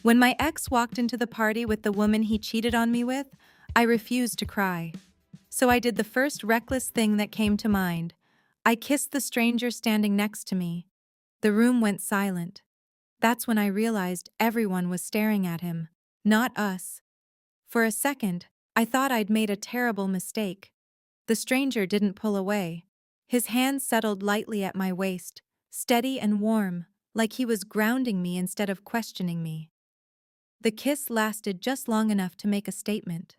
When my ex walked into the party with the woman he cheated on me with, I refused to cry. So I did the first reckless thing that came to mind. I kissed the stranger standing next to me. The room went silent. That's when I realized everyone was staring at him, not us. For a second, I thought I'd made a terrible mistake. The stranger didn't pull away. His hand settled lightly at my waist, steady and warm, like he was grounding me instead of questioning me. The kiss lasted just long enough to make a statement,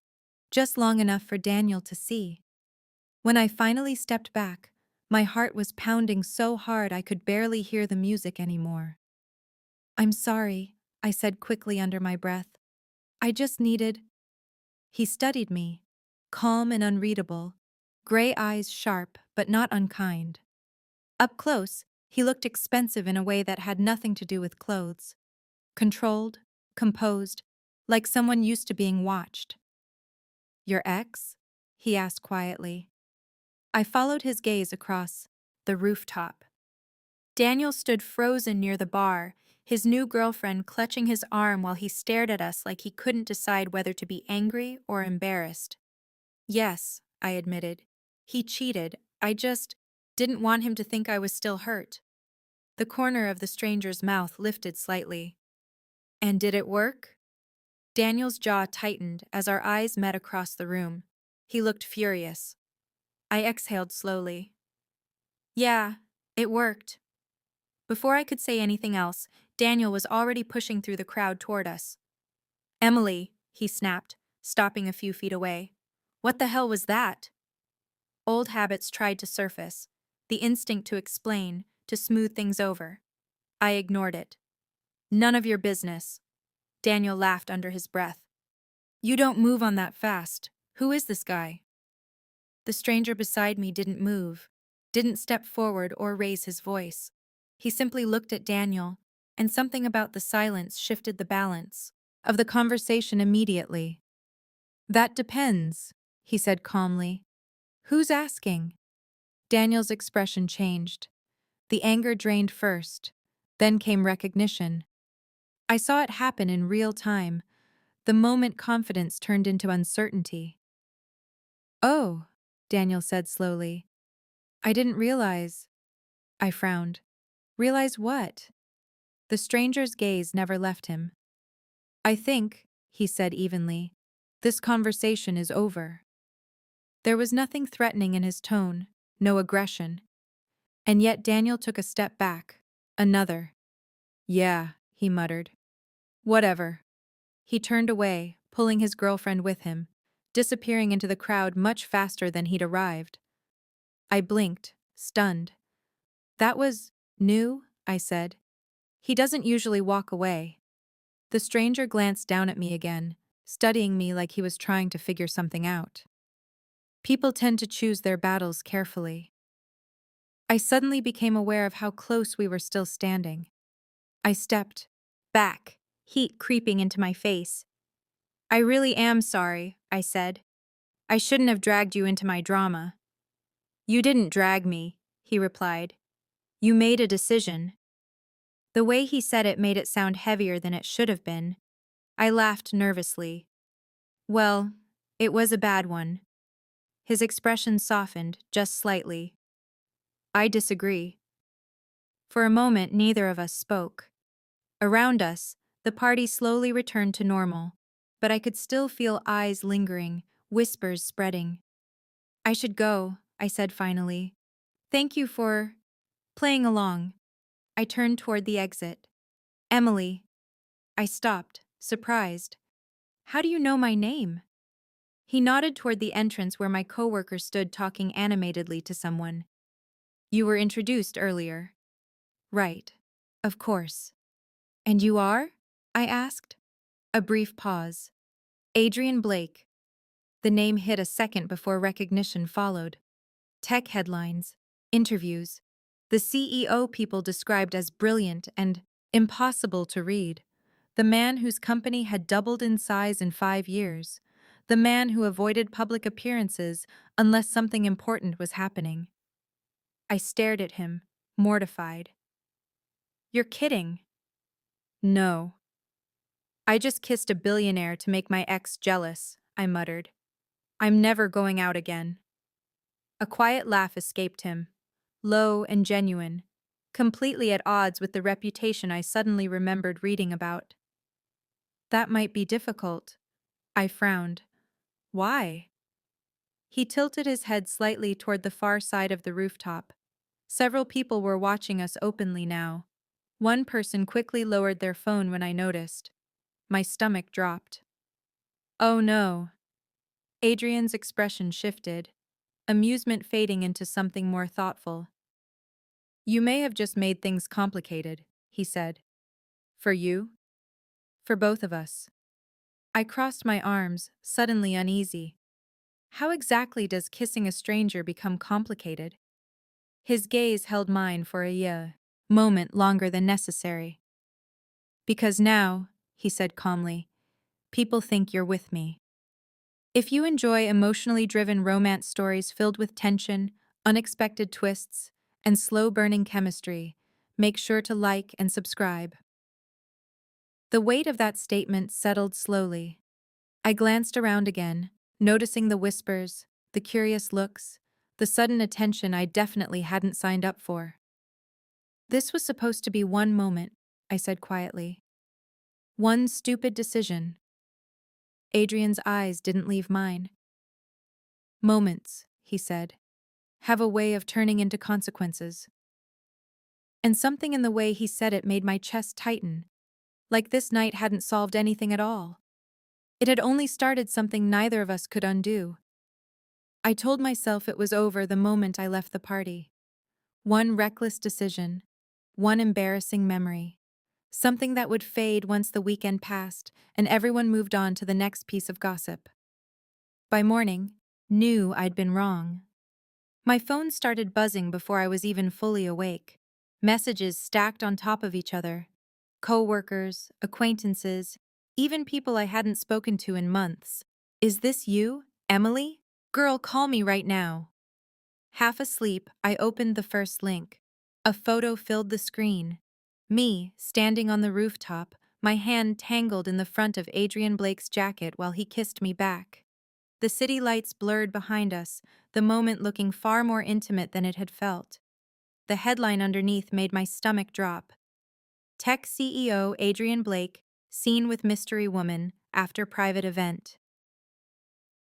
just long enough for Daniel to see. When I finally stepped back, my heart was pounding so hard I could barely hear the music anymore. "I'm sorry," I said quickly under my breath. "I just needed—" He studied me, calm and unreadable, gray eyes sharp but not unkind. Up close, he looked expensive in a way that had nothing to do with clothes. Controlled, composed, like someone used to being watched. "Your ex?" he asked quietly. I followed his gaze across the rooftop. Daniel stood frozen near the bar, his new girlfriend clutching his arm while he stared at us like he couldn't decide whether to be angry or embarrassed. "Yes," I admitted. "He cheated. I just didn't want him to think I was still hurt." The corner of the stranger's mouth lifted slightly. "And did it work?" Daniel's jaw tightened as our eyes met across the room. He looked furious. I exhaled slowly. "Yeah, it worked." Before I could say anything else, Daniel was already pushing through the crowd toward us. "Emily," he snapped, stopping a few feet away. "What the hell was that?" Old habits tried to surface, the instinct to explain, to smooth things over. I ignored it. "None of your business." Daniel laughed under his breath. "You don't move on that fast. Who is this guy?" The stranger beside me didn't move, didn't step forward or raise his voice. He simply looked at Daniel, and something about the silence shifted the balance of the conversation immediately. "That depends," he said calmly. "Who's asking?" Daniel's expression changed. The anger drained first, then came recognition. I saw it happen in real time, the moment confidence turned into uncertainty. "Oh," Daniel said slowly. "I didn't realize—" I frowned. "Realize what?" The stranger's gaze never left him. "I think," he said evenly, "this conversation is over." There was nothing threatening in his tone, no aggression. And yet Daniel took a step back. Another. "Yeah," he muttered. "Whatever." He turned away, pulling his girlfriend with him, disappearing into the crowd much faster than he'd arrived. I blinked, stunned. "That was new?" I said. "He doesn't usually walk away." The stranger glanced down at me again, studying me like he was trying to figure something out. "People tend to choose their battles carefully." I suddenly became aware of how close we were still standing. I stepped back, heat creeping into my face. "I really am sorry," I said. "I shouldn't have dragged you into my drama." "You didn't drag me," he replied. "You made a decision." The way he said it made it sound heavier than it should have been. I laughed nervously. "Well, it was a bad one." His expression softened, just slightly. "I disagree." For a moment, neither of us spoke. Around us, the party slowly returned to normal, but I could still feel eyes lingering, whispers spreading. "I should go," I said finally. "Thank you for playing along." I turned toward the exit. "Emily." I stopped, surprised. "How do you know my name?" He nodded toward the entrance where my coworker stood talking animatedly to someone. "You were introduced earlier." "Right. Of course." "And you are?" I asked. A brief pause. "Adrian Blake." The name hit a second before recognition followed. Tech headlines, interviews. The CEO people described as brilliant and impossible to read. The man whose company had doubled in size in 5 years. The man who avoided public appearances unless something important was happening. I stared at him, mortified. "You're kidding." "No." I just kissed a billionaire to make my ex jealous, I muttered. I'm never going out again. A quiet laugh escaped him, low and genuine, completely at odds with the reputation I suddenly remembered reading about. That might be difficult. I frowned. Why? He tilted his head slightly toward the far side of the rooftop. Several people were watching us openly now. One person quickly lowered their phone when I noticed. My stomach dropped. Oh no. Adrian's expression shifted, amusement fading into something more thoughtful. You may have just made things complicated, he said. For you? For both of us. I crossed my arms, suddenly uneasy. How exactly does kissing a stranger become complicated? His gaze held mine for a moment longer than necessary. Because now, he said calmly, people think you're with me. If you enjoy emotionally driven romance stories filled with tension, unexpected twists, and slow-burning chemistry, make sure to like and subscribe. The weight of that statement settled slowly. I glanced around again, noticing the whispers, the curious looks, the sudden attention I definitely hadn't signed up for. This was supposed to be one moment, I said quietly. One stupid decision. Adrian's eyes didn't leave mine. Moments, he said, have a way of turning into consequences. And something in the way he said it made my chest tighten, like this night hadn't solved anything at all. It had only started something neither of us could undo. I told myself it was over the moment I left the party. One reckless decision, one embarrassing memory. Something that would fade once the weekend passed and everyone moved on to the next piece of gossip. By morning, knew I'd been wrong. My phone started buzzing before I was even fully awake. Messages stacked on top of each other. Coworkers, acquaintances, even people I hadn't spoken to in months. Is this you, Emily? Girl, call me right now. Half asleep, I opened the first link. A photo filled the screen. Me, standing on the rooftop, my hand tangled in the front of Adrian Blake's jacket while he kissed me back. The city lights blurred behind us, the moment looking far more intimate than it had felt. The headline underneath made my stomach drop. Tech CEO Adrian Blake, seen with mystery woman, after private event.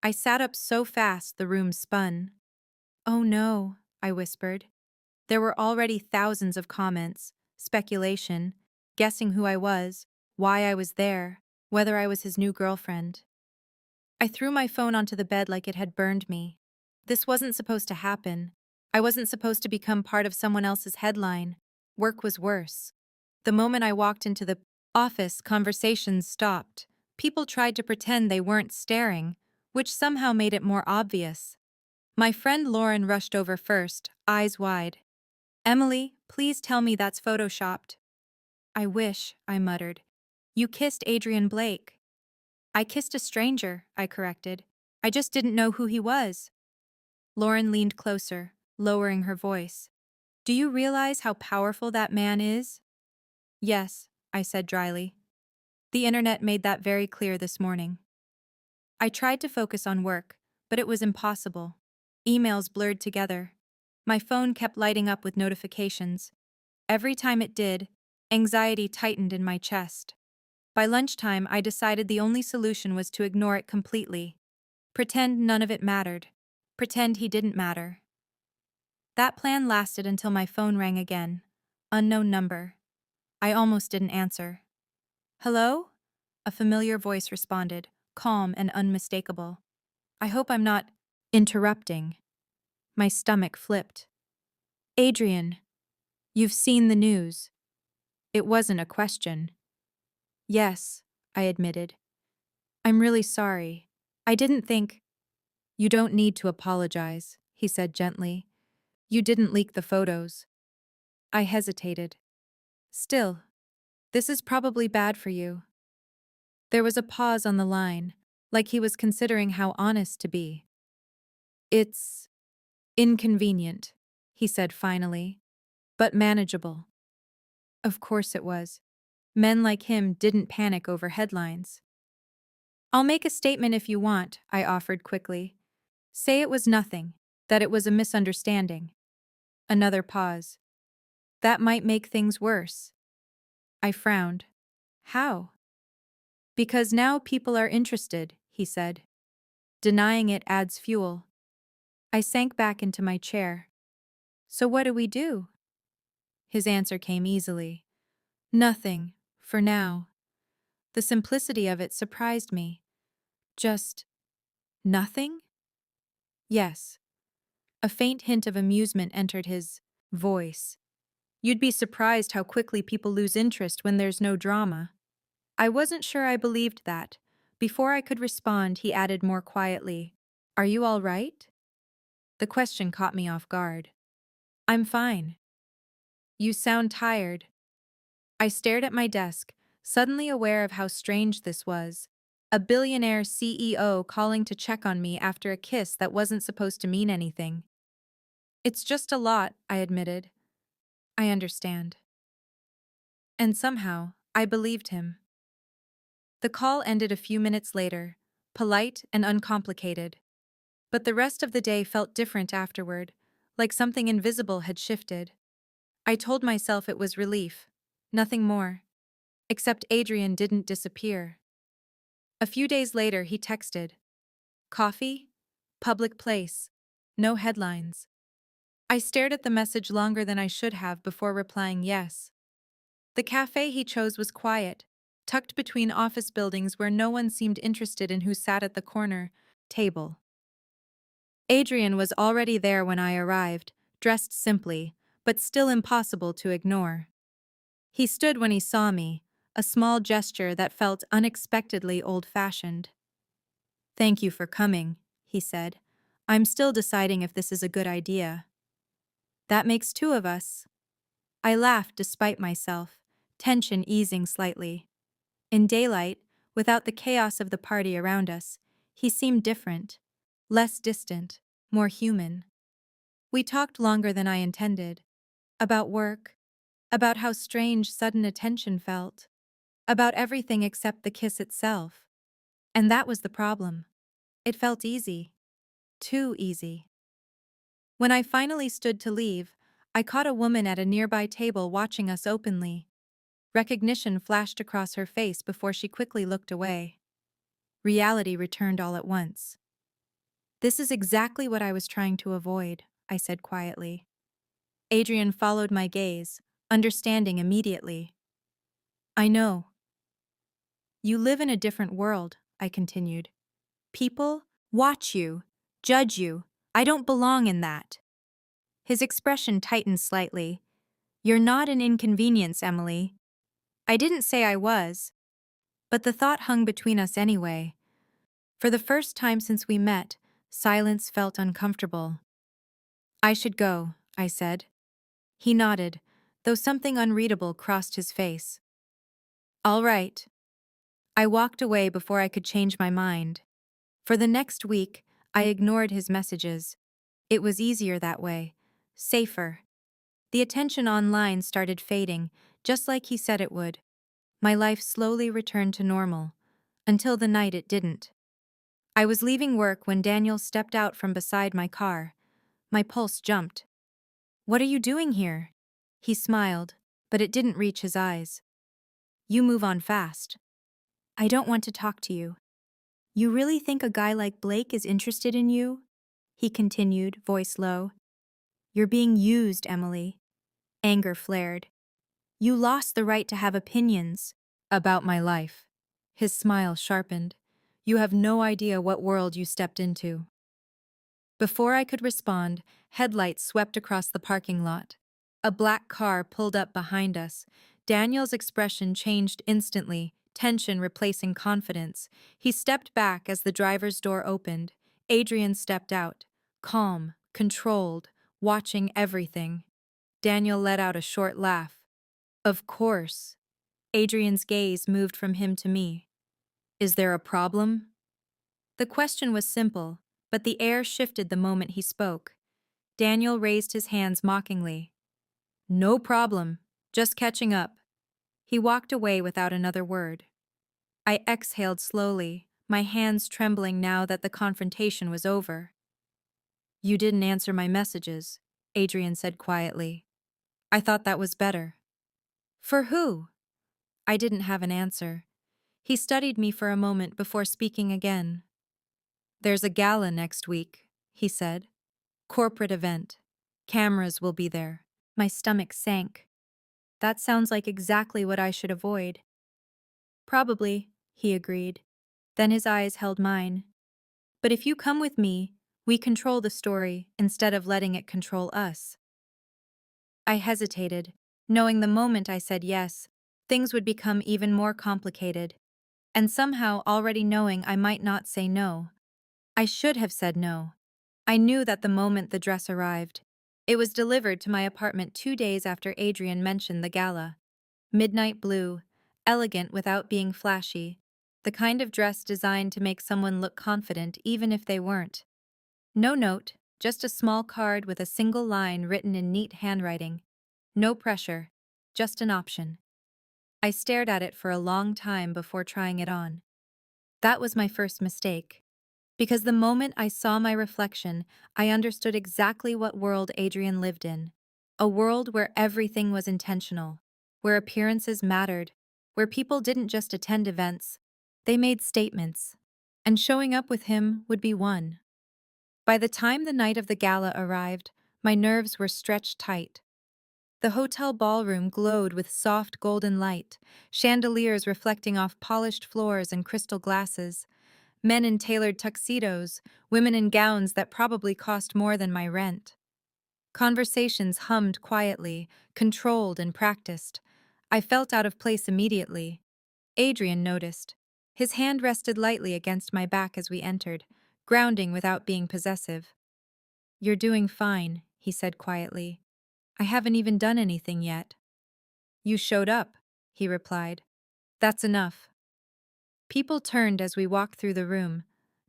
I sat up so fast the room spun. Oh no, I whispered. There were already thousands of comments, speculation, guessing who I was, why I was there, whether I was his new girlfriend. I threw my phone onto the bed like it had burned me. This wasn't supposed to happen. I wasn't supposed to become part of someone else's headline. Work was worse. The moment I walked into the office, conversations stopped. People tried to pretend they weren't staring, which somehow made it more obvious. My friend Lauren rushed over first, eyes wide. Emily, please tell me that's photoshopped. I wish, I muttered. You kissed Adrian Blake. I kissed a stranger, I corrected. I just didn't know who he was. Lauren leaned closer, lowering her voice. Do you realize how powerful that man is? Yes, I said dryly. The internet made that very clear this morning. I tried to focus on work, but it was impossible. Emails blurred together. My phone kept lighting up with notifications. Every time it did, anxiety tightened in my chest. By lunchtime, I decided the only solution was to ignore it completely. Pretend none of it mattered. Pretend he didn't matter. That plan lasted until my phone rang again. Unknown number. I almost didn't answer. Hello? A familiar voice responded, calm and unmistakable. I hope I'm not interrupting. My stomach flipped. Adrian, you've seen the news. It wasn't a question. Yes, I admitted. I'm really sorry. I didn't think. You don't need to apologize, he said gently. You didn't leak the photos. I hesitated. Still, this is probably bad for you. There was a pause on the line, like he was considering how honest to be. It's inconvenient, he said finally, but manageable. Of course it was. Men like him didn't panic over headlines. I'll make a statement if you want, I offered quickly. Say it was nothing, that it was a misunderstanding. Another pause. That might make things worse. I frowned. How? Because now people are interested, he said. Denying it adds fuel. I sank back into my chair. So what do we do? His answer came easily. Nothing, for now. The simplicity of it surprised me. Just nothing? Yes. A faint hint of amusement entered his voice. You'd be surprised how quickly people lose interest when there's no drama. I wasn't sure I believed that. Before I could respond, he added more quietly, Are you all right? The question caught me off guard. I'm fine. You sound tired. I stared at my desk, suddenly aware of how strange this was. A billionaire CEO calling to check on me after a kiss that wasn't supposed to mean anything. It's just a lot, I admitted. I understand. And somehow, I believed him. The call ended a few minutes later, polite and uncomplicated. But the rest of the day felt different afterward, like something invisible had shifted. I told myself it was relief, nothing more. Except Adrian didn't disappear. A few days later, he texted, Coffee? Public place. No headlines. I stared at the message longer than I should have before replying yes. The cafe he chose was quiet, tucked between office buildings where no one seemed interested in who sat at the corner table. Adrian was already there when I arrived, dressed simply, but still impossible to ignore. He stood when he saw me, a small gesture that felt unexpectedly old-fashioned. Thank you for coming, he said. I'm still deciding if this is a good idea. That makes two of us. I laughed despite myself, tension easing slightly. In daylight, without the chaos of the party around us, he seemed different, less distant, more human. We talked longer than I intended. About work, about how strange sudden attention felt, about everything except the kiss itself. And that was the problem. It felt easy. Too easy. When I finally stood to leave, I caught a woman at a nearby table watching us openly. Recognition flashed across her face before she quickly looked away. Reality returned all at once. This is exactly what I was trying to avoid, I said quietly. Adrian followed my gaze, understanding immediately. I know. You live in a different world, I continued. People watch you, judge you. I don't belong in that. His expression tightened slightly. You're not an inconvenience, Emily. I didn't say I was, but the thought hung between us anyway. For the first time since we met, silence felt uncomfortable. I should go, I said. He nodded, though something unreadable crossed his face. All right. I walked away before I could change my mind. For the next week, I ignored his messages. It was easier that way. Safer. The attention online started fading, just like he said it would. My life slowly returned to normal, until the night it didn't. I was leaving work when Daniel stepped out from beside my car. My pulse jumped. What are you doing here? He smiled, but it didn't reach his eyes. You move on fast. I don't want to talk to you. You really think a guy like Blake is interested in you? He continued, voice low. You're being used, Emily. Anger flared. You lost the right to have opinions about my life. His smile sharpened. You have no idea what world you stepped into. Before I could respond, headlights swept across the parking lot. A black car pulled up behind us. Daniel's expression changed instantly, tension replacing confidence. He stepped back as the driver's door opened. Adrian stepped out, calm, controlled, watching everything. Daniel let out a short laugh. Of course. Adrian's gaze moved from him to me. Is there a problem? The question was simple, but the air shifted the moment he spoke. Daniel raised his hands mockingly. No problem, just catching up. He walked away without another word. I exhaled slowly, my hands trembling now that the confrontation was over. "You didn't answer my messages," Adrian said quietly. "I thought that was better." "For who?" I didn't have an answer. He studied me for a moment before speaking again. "There's a gala next week," he said. "Corporate event. Cameras will be there." My stomach sank. That sounds like exactly what I should avoid. "Probably," he agreed. Then his eyes held mine. "But if you come with me, we control the story instead of letting it control us." I hesitated, knowing the moment I said yes, things would become even more complicated, and somehow already knowing I might not say no. I should have said no. I knew that the moment the dress arrived. It was delivered to my apartment 2 days after Adrian mentioned the gala. Midnight blue, elegant without being flashy, the kind of dress designed to make someone look confident even if they weren't. No note, just a small card with a single line written in neat handwriting. No pressure, just an option. I stared at it for a long time before trying it on. That was my first mistake. Because the moment I saw my reflection, I understood exactly what world Adrian lived in. A world where everything was intentional, where appearances mattered, where people didn't just attend events, they made statements. And showing up with him would be one. By the time the night of the gala arrived, my nerves were stretched tight. The hotel ballroom glowed with soft golden light, chandeliers reflecting off polished floors and crystal glasses. Men in tailored tuxedos, women in gowns that probably cost more than my rent. Conversations hummed quietly, controlled and practiced. I felt out of place immediately. Adrian noticed. His hand rested lightly against my back as we entered, grounding without being possessive. "You're doing fine," he said quietly. "I haven't even done anything yet." "You showed up," he replied. "That's enough." People turned as we walked through the room,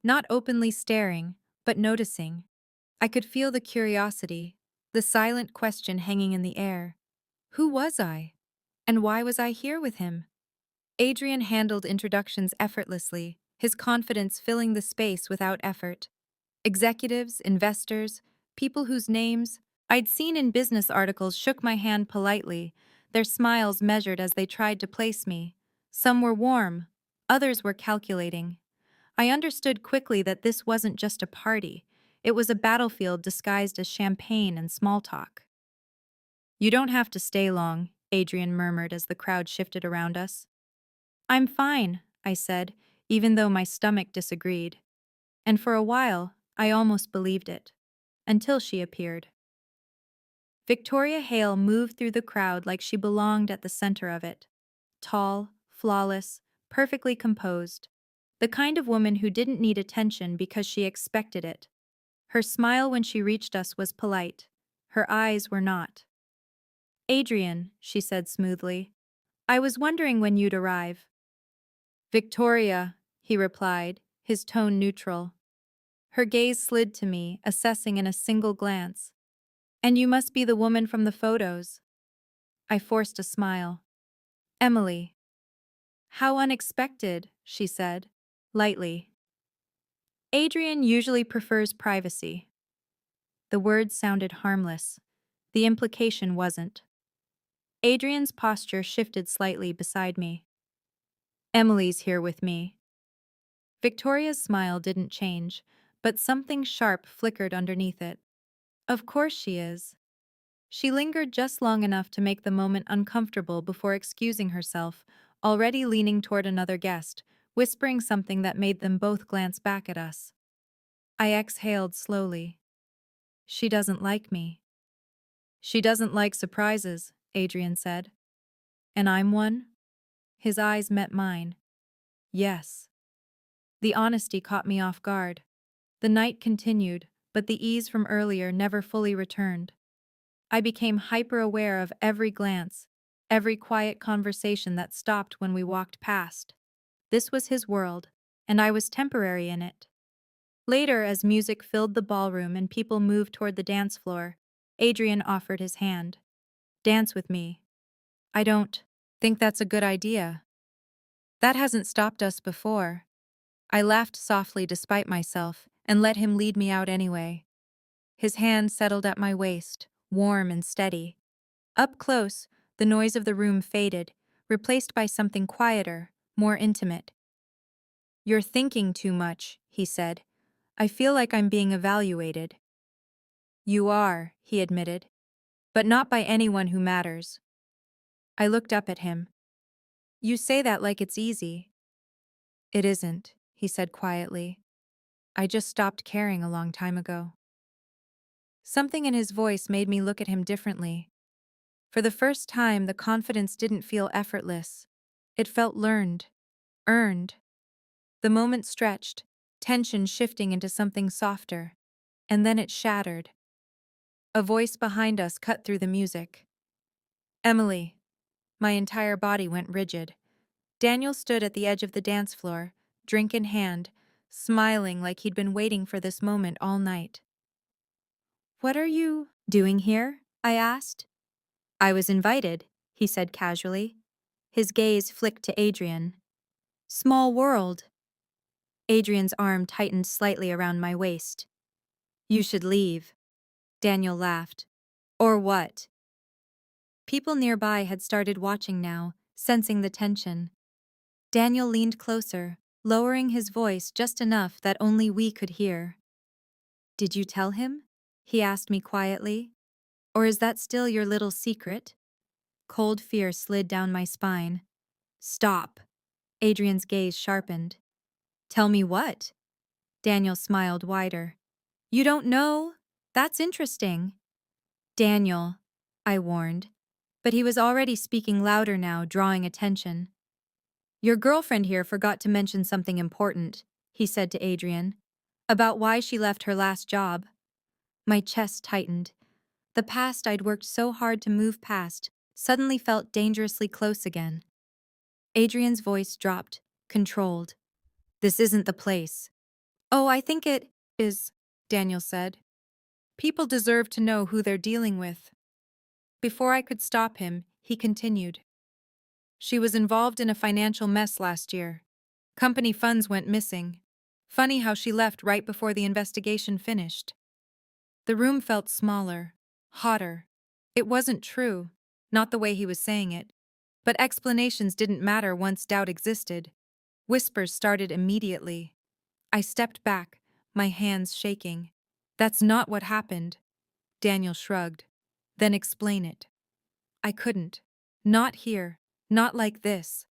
not openly staring, but noticing. I could feel the curiosity, the silent question hanging in the air. Who was I? And why was I here with him? Adrian handled introductions effortlessly, his confidence filling the space without effort. Executives, investors, people whose names I'd seen in business articles shook my hand politely, their smiles measured as they tried to place me. Some were warm, others were calculating. I understood quickly that this wasn't just a party, it was a battlefield disguised as champagne and small talk. "You don't have to stay long," Adrian murmured as the crowd shifted around us. "I'm fine," I said, even though my stomach disagreed. And for a while, I almost believed it. Until she appeared. Victoria Hale moved through the crowd like she belonged at the center of it. Tall, flawless, perfectly composed. The kind of woman who didn't need attention because she expected it. Her smile when she reached us was polite. Her eyes were not. "Adrian," she said smoothly, "I was wondering when you'd arrive." "Victoria," he replied, his tone neutral. Her gaze slid to me, assessing in a single glance. "And you must be the woman from the photos." I forced a smile. "Emily." "How unexpected," she said, lightly. "Adrian usually prefers privacy." The words sounded harmless. The implication wasn't. Adrian's posture shifted slightly beside me. "Emily's here with me." Victoria's smile didn't change, but something sharp flickered underneath it. "Of course she is." She lingered just long enough to make the moment uncomfortable before excusing herself, already leaning toward another guest, whispering something that made them both glance back at us. I exhaled slowly. "She doesn't like me." "She doesn't like surprises," Adrian said. "And I'm one?" His eyes met mine. "Yes." The honesty caught me off guard. The night continued, but the ease from earlier never fully returned. I became hyper-aware of every glance, every quiet conversation that stopped when we walked past. This was his world, and I was temporary in it. Later, as music filled the ballroom and people moved toward the dance floor, Adrian offered his hand. "Dance with me." "I don't." Think that's a good idea? That hasn't stopped us before. I laughed softly despite myself and let him lead me out anyway. His hand settled at my waist, warm and steady. Up close, the noise of the room faded, replaced by something quieter, more intimate. "You're thinking too much," he said. "I feel like I'm being evaluated." "You are," he admitted, "but not by anyone who matters." I looked up at him. "You say that like it's easy." "It isn't," he said quietly. "I just stopped caring a long time ago." Something in his voice made me look at him differently. For the first time, the confidence didn't feel effortless. It felt learned, earned. The moment stretched, tension shifting into something softer. And then it shattered. A voice behind us cut through the music. "Emily." My entire body went rigid. Daniel stood at the edge of the dance floor, drink in hand, smiling like he'd been waiting for this moment all night. "What are you doing here?" I asked. "I was invited," he said casually. His gaze flicked to Adrian. "Small world." Adrian's arm tightened slightly around my waist. "You should leave." Daniel laughed. "Or what?" People nearby had started watching now, sensing the tension. Daniel leaned closer, lowering his voice just enough that only we could hear. "Did you tell him?" he asked me quietly. "Or is that still your little secret?" Cold fear slid down my spine. "Stop." Adrian's gaze sharpened. "Tell me what?" Daniel smiled wider. "You don't know? That's interesting." "Daniel," I warned. But he was already speaking louder now, drawing attention. "Your girlfriend here forgot to mention something important," he said to Adrian. "About why she left her last job." My chest tightened. The past I'd worked so hard to move past suddenly felt dangerously close again. Adrian's voice dropped, controlled. "This isn't the place." "Oh, I think it is," Daniel said. "People deserve to know who they're dealing with." Before I could stop him, he continued. "She was involved in a financial mess last year. Company funds went missing. Funny how she left right before the investigation finished." The room felt smaller, hotter. It wasn't true, not the way he was saying it. But explanations didn't matter once doubt existed. Whispers started immediately. I stepped back, my hands shaking. "That's not what happened." Daniel shrugged. "Then explain it." I couldn't. Not here. Not like this.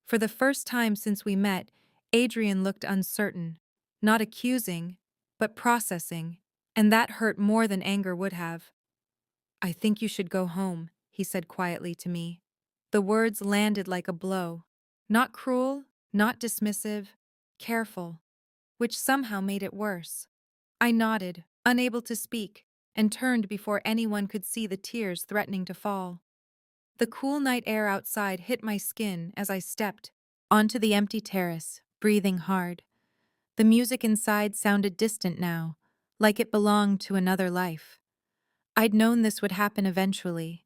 For the first time since we met, Adrian looked uncertain. Not accusing, but processing. And that hurt more than anger would have. "I think you should go home," he said quietly to me. The words landed like a blow. Not cruel, not dismissive, careful, which somehow made it worse. I nodded, unable to speak, and turned before anyone could see the tears threatening to fall. The cool night air outside hit my skin as I stepped onto the empty terrace, breathing hard. The music inside sounded distant now, like it belonged to another life. I'd known this would happen eventually.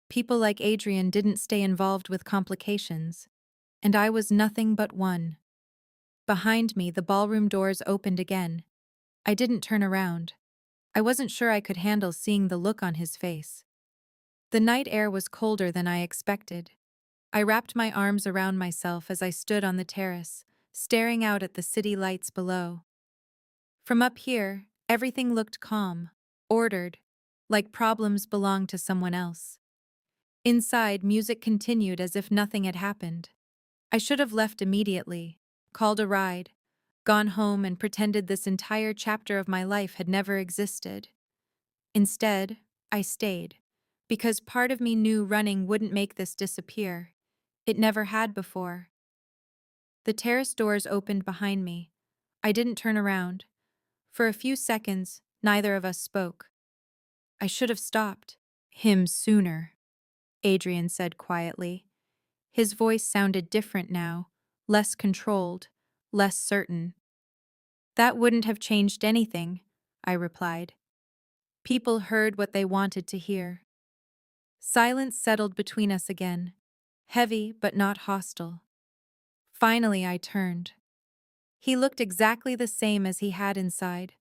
People like Adrian didn't stay involved with complications, and I was nothing but one. Behind me, the ballroom doors opened again. I didn't turn around. I wasn't sure I could handle seeing the look on his face. The night air was colder than I expected. I wrapped my arms around myself as I stood on the terrace, staring out at the city lights below. From up here, everything looked calm, ordered, like problems belonged to someone else. Inside, music continued as if nothing had happened. I should have left immediately, called a ride, gone home and pretended this entire chapter of my life had never existed. Instead, I stayed, because part of me knew running wouldn't make this disappear. It never had before. The terrace doors opened behind me. I didn't turn around. For a few seconds, neither of us spoke. "I should have stopped him sooner," Adrian said quietly. His voice sounded different now, less controlled, less certain. "That wouldn't have changed anything," I replied. "People heard what they wanted to hear." Silence settled between us again. heavy but not hostile. Finally, I turned. He looked exactly the same as he had inside,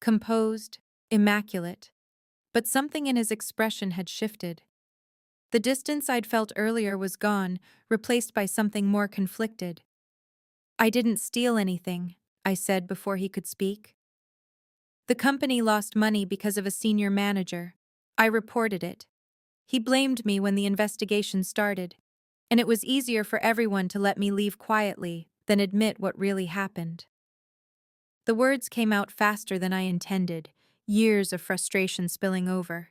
composed, immaculate, but something in his expression had shifted. The distance I'd felt earlier was gone, replaced by something more conflicted. "I didn't steal anything," I said before he could speak. "The company lost money because of a senior manager. I reported it. He blamed me when the investigation started, and it was easier for everyone to let me leave quietly than admit what really happened." The words came out faster than I intended, years of frustration spilling over.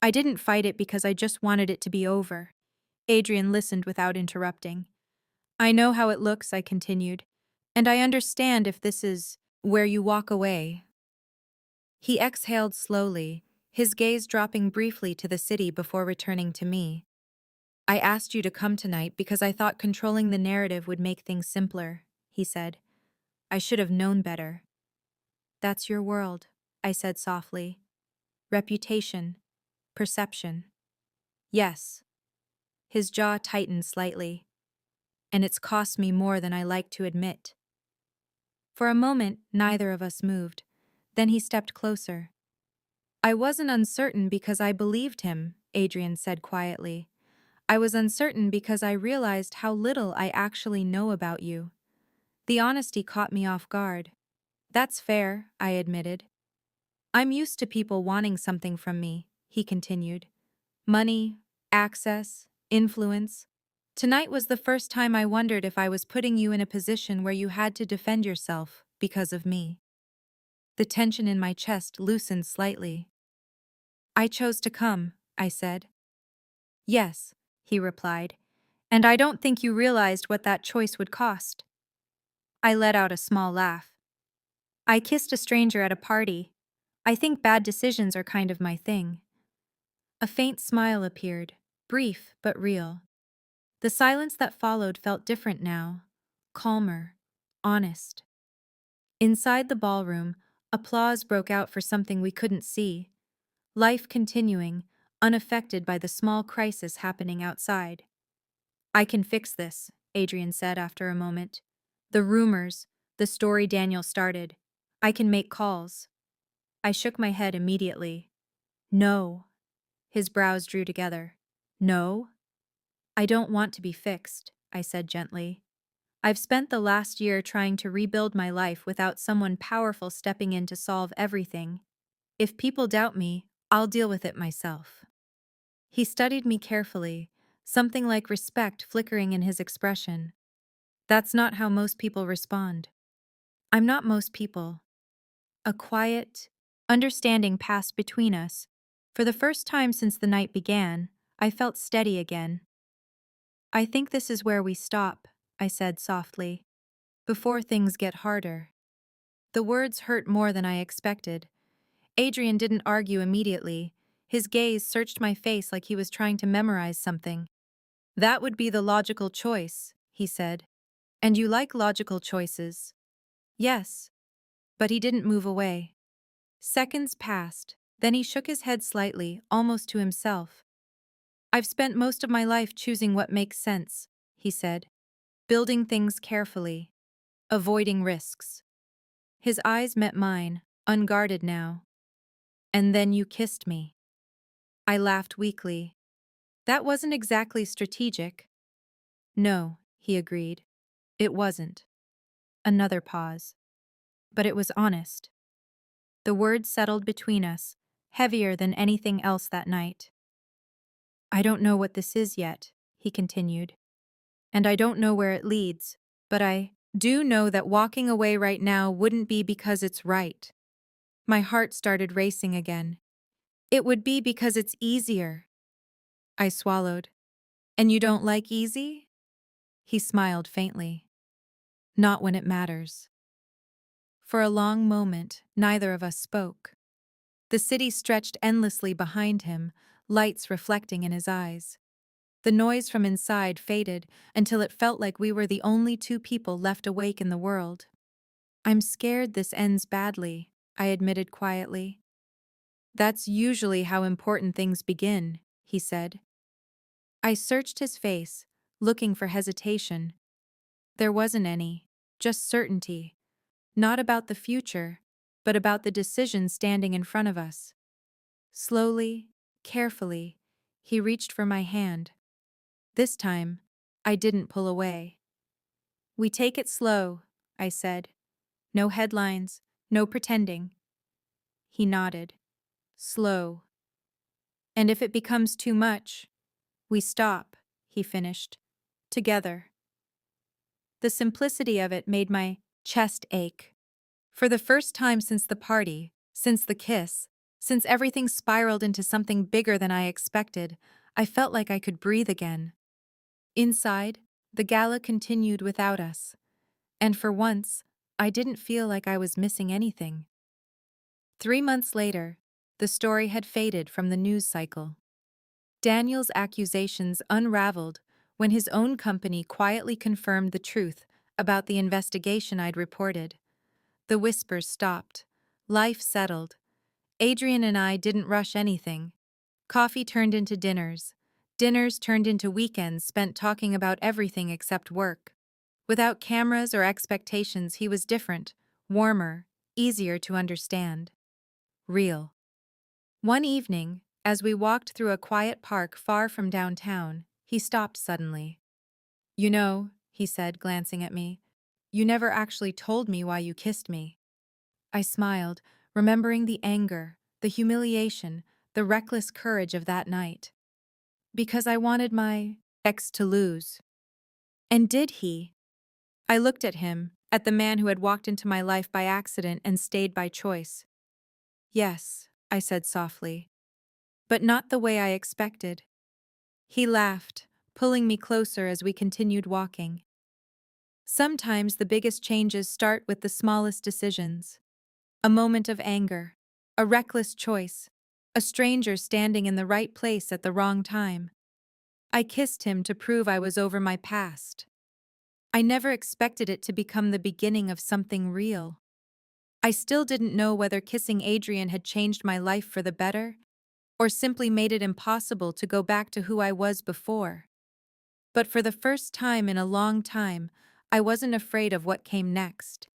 I didn't fight it because I just wanted it to be over. Adrian listened without interrupting. "I know how it looks," I continued, "and I understand if this is where you walk away." He exhaled slowly, his gaze dropping briefly to the city before returning to me. "I asked you to come tonight because I thought controlling the narrative would make things simpler," he said. "I should have known better." "That's your world," I said softly. "Reputation, perception." "Yes." His jaw tightened slightly. "And it's cost me more than I like to admit." For a moment, neither of us moved. Then he stepped closer. "I wasn't uncertain because I believed him," Adrian said quietly. "I was uncertain because I realized how little I actually know about you." The honesty caught me off guard. "That's fair," I admitted. "I'm used to people wanting something from me," he continued. "Money, access, influence. Tonight was the first time I wondered if I was putting you in a position where you had to defend yourself because of me." The tension in my chest loosened slightly. "I chose to come," I said. "Yes," he replied, "and I don't think you realized what that choice would cost." I let out a small laugh. "I kissed a stranger at a party. I think bad decisions are kind of my thing." A faint smile appeared, brief but real. The silence that followed felt different now, calmer, honest. Inside the ballroom, applause broke out for something we couldn't see. Life continuing, unaffected by the small crisis happening outside. "I can fix this," Adrian said after a moment. "The rumors, the story Daniel started. I can make calls." I shook my head immediately. "No." His brows drew together. "No?" "I don't want to be fixed," I said gently. "I've spent the last year trying to rebuild my life without someone powerful stepping in to solve everything. If people doubt me, I'll deal with it myself." He studied me carefully, something like respect flickering in his expression. "That's not how most people respond." "I'm not most people." A quiet, understanding passed between us. For the first time since the night began, I felt steady again. "I think this is where we stop," I said softly, "before things get harder." The words hurt more than I expected. Adrian didn't argue immediately. His gaze searched my face like he was trying to memorize something. "That would be the logical choice," he said. "And you like logical choices." "Yes." But he didn't move away. Seconds passed, then he shook his head slightly, almost to himself. "I've spent most of my life choosing what makes sense," he said. "Building things carefully, avoiding risks." His eyes met mine, unguarded now. "And then you kissed me." I laughed weakly. "That wasn't exactly strategic." "No," he agreed. "It wasn't." Another pause. "But it was honest." The words settled between us, heavier than anything else that night. "I don't know what this is yet," he continued. "And I don't know where it leads, but I do know that walking away right now wouldn't be because it's right." My heart started racing again. "It would be because it's easier." I swallowed. "And you don't like easy?" He smiled faintly. "Not when it matters." For a long moment, neither of us spoke. The city stretched endlessly behind him, lights reflecting in his eyes. The noise from inside faded until it felt like we were the only two people left awake in the world. "I'm scared this ends badly," I admitted quietly. "That's usually how important things begin," he said. I searched his face, looking for hesitation. There wasn't any, just certainty. Not about the future, but about the decision standing in front of us. Slowly, carefully, he reached for my hand. This time, I didn't pull away. "We take it slow," I said. "No headlines, no pretending." He nodded. "Slow. And if it becomes too much, we stop," he finished. "Together." The simplicity of it made my chest ache. For the first time since the party, since the kiss, since everything spiraled into something bigger than I expected, I felt like I could breathe again. Inside, the gala continued without us. And for once, I didn't feel like I was missing anything. 3 months later, the story had faded from the news cycle. Daniel's accusations unraveled when his own company quietly confirmed the truth about the investigation I'd reported. The whispers stopped. Life settled. Adrian and I didn't rush anything. Coffee turned into dinners. Dinners turned into weekends spent talking about everything except work. Without cameras or expectations, he was different, warmer, easier to understand. Real. One evening, as we walked through a quiet park far from downtown, he stopped suddenly. "You know," he said, glancing at me, "you never actually told me why you kissed me." I smiled, remembering the anger, the humiliation, the reckless courage of that night. "Because I wanted my ex to lose." "And did he?" I looked at him, at the man who had walked into my life by accident and stayed by choice. "Yes," I said softly. "But not the way I expected." He laughed, pulling me closer as we continued walking. Sometimes the biggest changes start with the smallest decisions. A moment of anger, a reckless choice, a stranger standing in the right place at the wrong time. I kissed him to prove I was over my past. I never expected it to become the beginning of something real. I still didn't know whether kissing Adrian had changed my life for the better, or simply made it impossible to go back to who I was before. But for the first time in a long time, I wasn't afraid of what came next.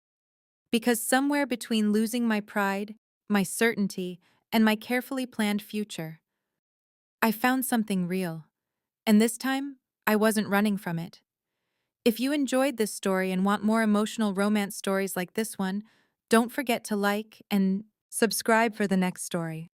Because somewhere between losing my pride, my certainty, and my carefully planned future, I found something real. And this time, I wasn't running from it. If you enjoyed this story and want more emotional romance stories like this one, don't forget to like and subscribe for the next story.